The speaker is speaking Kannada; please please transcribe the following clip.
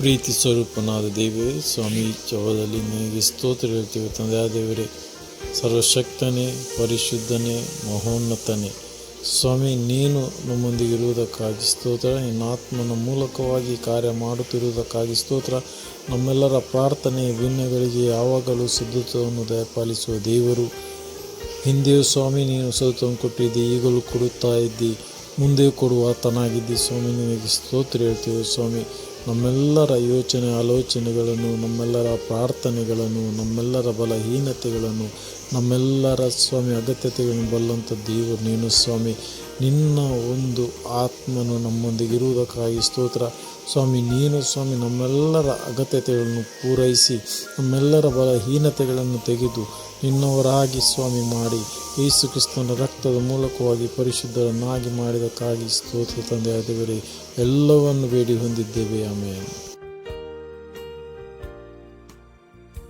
ಪ್ರೀತಿ ಸ್ವರೂಪನಾದ ದೇವರೇ, ಸ್ವಾಮಿ ಜಪದಲ್ಲಿ ನಿನಗೆ ಸ್ತೋತ್ರ ಹೇಳ್ತೇವೆ. ತಂದೆಯಾದ ದೇವರೇ, ಸರ್ವಶಕ್ತನೇ, ಪರಿಶುದ್ಧನೇ, ಮಹೋನ್ನತನೇ ಸ್ವಾಮಿ, ನೀನು ನಮ್ಮೊಂದಿಗೆ ಇರುವುದಕ್ಕಾಗಿ ಸ್ತೋತ್ರ. ನಿನ್ನ ಆತ್ಮನ ಮೂಲಕವಾಗಿ ಕಾರ್ಯ ಮಾಡುತ್ತಿರುವುದಕ್ಕಾಗಿ ಸ್ತೋತ್ರ. ನಮ್ಮೆಲ್ಲರ ಪ್ರಾರ್ಥನೆ ವಿನ್ನಗಳಿಗೆ ಯಾವಾಗಲೂ ಸಿದ್ಧತೆಯನ್ನು ದಯಪಾಲಿಸುವ ದೇವರು. ಹಿಂದೆಯೂ ಸ್ವಾಮಿ ನೀನು ಸದುತವನ್ನು ಕೊಟ್ಟಿದ್ದಿ, ಈಗಲೂ ಕೊಡುತ್ತಾ ಇದ್ದಿ, ಮುಂದೆ ಕೊಡುವ ಆತನಾಗಿದ್ದಿ. ಸ್ವಾಮಿ ನಿನಗೆ ಸ್ತೋತ್ರ ಹೇಳ್ತೇವೆ. ಸ್ವಾಮಿ, ನಮ್ಮೆಲ್ಲರ ಯೋಚನೆ ಆಲೋಚನೆಗಳನ್ನು, ನಮ್ಮೆಲ್ಲರ ಪ್ರಾರ್ಥನೆಗಳನ್ನು, ನಮ್ಮೆಲ್ಲರ ಬಲಹೀನತೆಗಳನ್ನು, ನಮ್ಮೆಲ್ಲರ ಸ್ವಾಮಿ ಅಗತ್ಯತೆಗಳನ್ನು ಬಲ್ಲಂಥ ದೇವರು ನೀನು ಸ್ವಾಮಿ. ನಿನ್ನ ಒಂದು ಆತ್ಮನು ನಮ್ಮೊಂದಿಗೆ ಇರುವುದಕ್ಕಾಗಿ ಸ್ತೋತ್ರ. ಸ್ವಾಮಿ, ನೀನು ಸ್ವಾಮಿ ನಮ್ಮೆಲ್ಲರ ಅಗತ್ಯತೆಗಳನ್ನು ಪೂರೈಸಿ, ನಮ್ಮೆಲ್ಲರ ಬಲಹೀನತೆಗಳನ್ನು ತೆಗೆದು ನಿನ್ನವರಾಗಿ ಸ್ವಾಮಿ ಮಾಡಿ, ಯೇಸು ಕ್ರಿಸ್ತನ ರಕ್ತದ ಮೂಲಕವಾಗಿ ಪರಿಶುದ್ಧರನ್ನಾಗಿ ಮಾಡಿದಕ್ಕಾಗಿ ಸ್ತೋತ್ರ. ತಂದೆಯಾದ ದೇವರೇ, ಎಲ್ಲವನ್ನು ಬೇಡಿ ಹೊಂದಿದ್ದೇವೆ. ಆಮೆನ್.